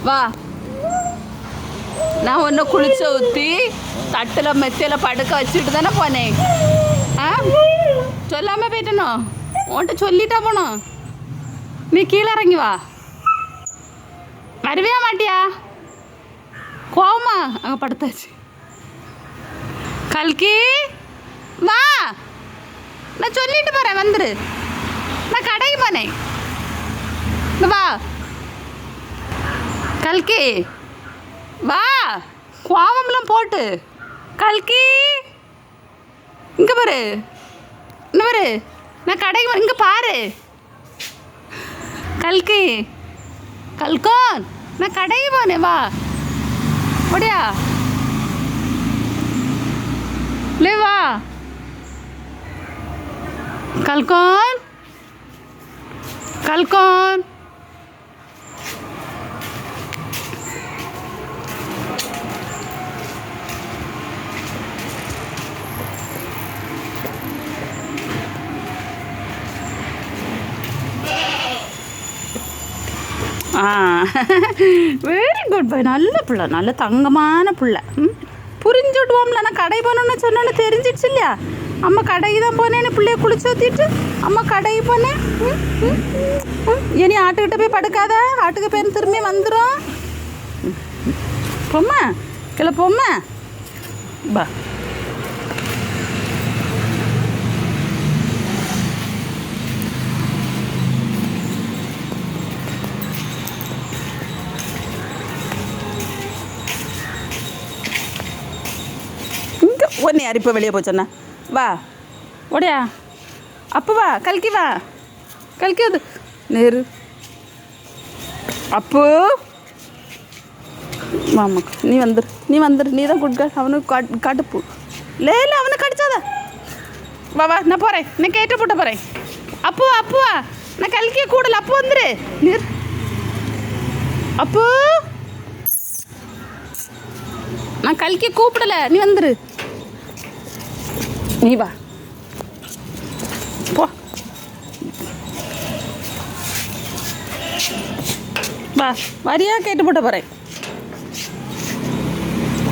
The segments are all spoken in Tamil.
வா. நான் ஒன்று குளிச்ச ஊற்றி தட்டில் மெத்தையில் படுக்க வச்சுட்டு தானே போனேன். ஆ, சொல்லாமல் போயிட்டனோ? உன்கிட்ட சொல்லிட்டா போனோம். நீ கீழே இறங்கி வா. வருவியா மாட்டியா? கோவமா அங்கே படுத்தாச்சு. கல்கி வா, நான் சொல்லிட்டு போகிறேன், வந்துரு. நான் கடைக்கு போனேன். வா கல்கி, வா. கோவம்லாம் போட்டு. கல்கி இங்கே பாரு, இங்கே பாரு, நான் கடைக்கு போனேன். இங்கே பாரு கல்கி. கல்கோன், நான் கடைக்கு போனேன். வா ஓடியா, ले வா. கல்கோன், கல்கோன். வெரி குட் பாய். நல்ல பிள்ளை, நல்ல தங்கமான பிள்ளை. புரிஞ்சு விடுவோம்ல. நான் கடை போனோன்னு சொன்னோன்னு தெரிஞ்சிடுச்சு இல்லையா? அம்மா கடைக்கு தான் போனேன்னு பிள்ளைய குளிச்சு ஊற்றிட்டு அம்மா கடைக்கு போனேன். இனி ஆட்டுக்கிட்ட போய் படுக்காத, ஆட்டுக்கு பேர் திரும்பி வந்துடும். பொம்மை கிளை பொம்மை பா. ஒன்று யார் இப்போ வெளியே போச்சோண்ணா? வா ஓடியா. அப்போ வா கல்கி, வா கல்கி. அது நேரு அப்போ வாமா, நீ வந்துரு, நீ வந்துரு. நீ தான் குட் கேர்ள். அவனுக்கு காட்டுப்பூ. இல்லை அவனை கடிச்சாத. வா வா, நான் போகிறேன். நான் கேட்டு போட்ட போகிறேன். அப்போ வா, நான் கல்கியை கூடல. அப்போ வந்துரு. நீர் அப்போ, நான் கல்கியை கூப்பிடலை, நீ வந்துரு. நீ வா போ. வா வரியா, கேட்டு போட்ட போகிறேன்.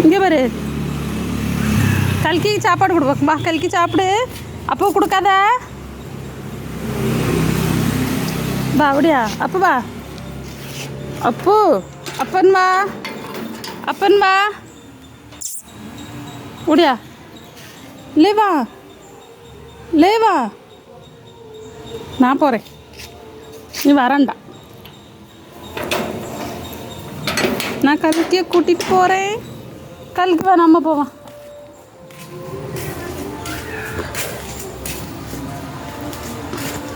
இங்கே பாரு, கல்கி சாப்பாடு கொடுப்பா. வா கல்கி சாப்பிடு. அப்போ கொடுக்காத. வா அப்படியா. அப்போ வா. அப்போ அப்பன் வா, அப்பன் வா ஓடியா. ले வா, நான் போகிறேன். நீ வரண்டா. நான் கல்கியை கூட்டிகிட்டு போகிறேன். கல்கி வா, நம்ம போவோம்.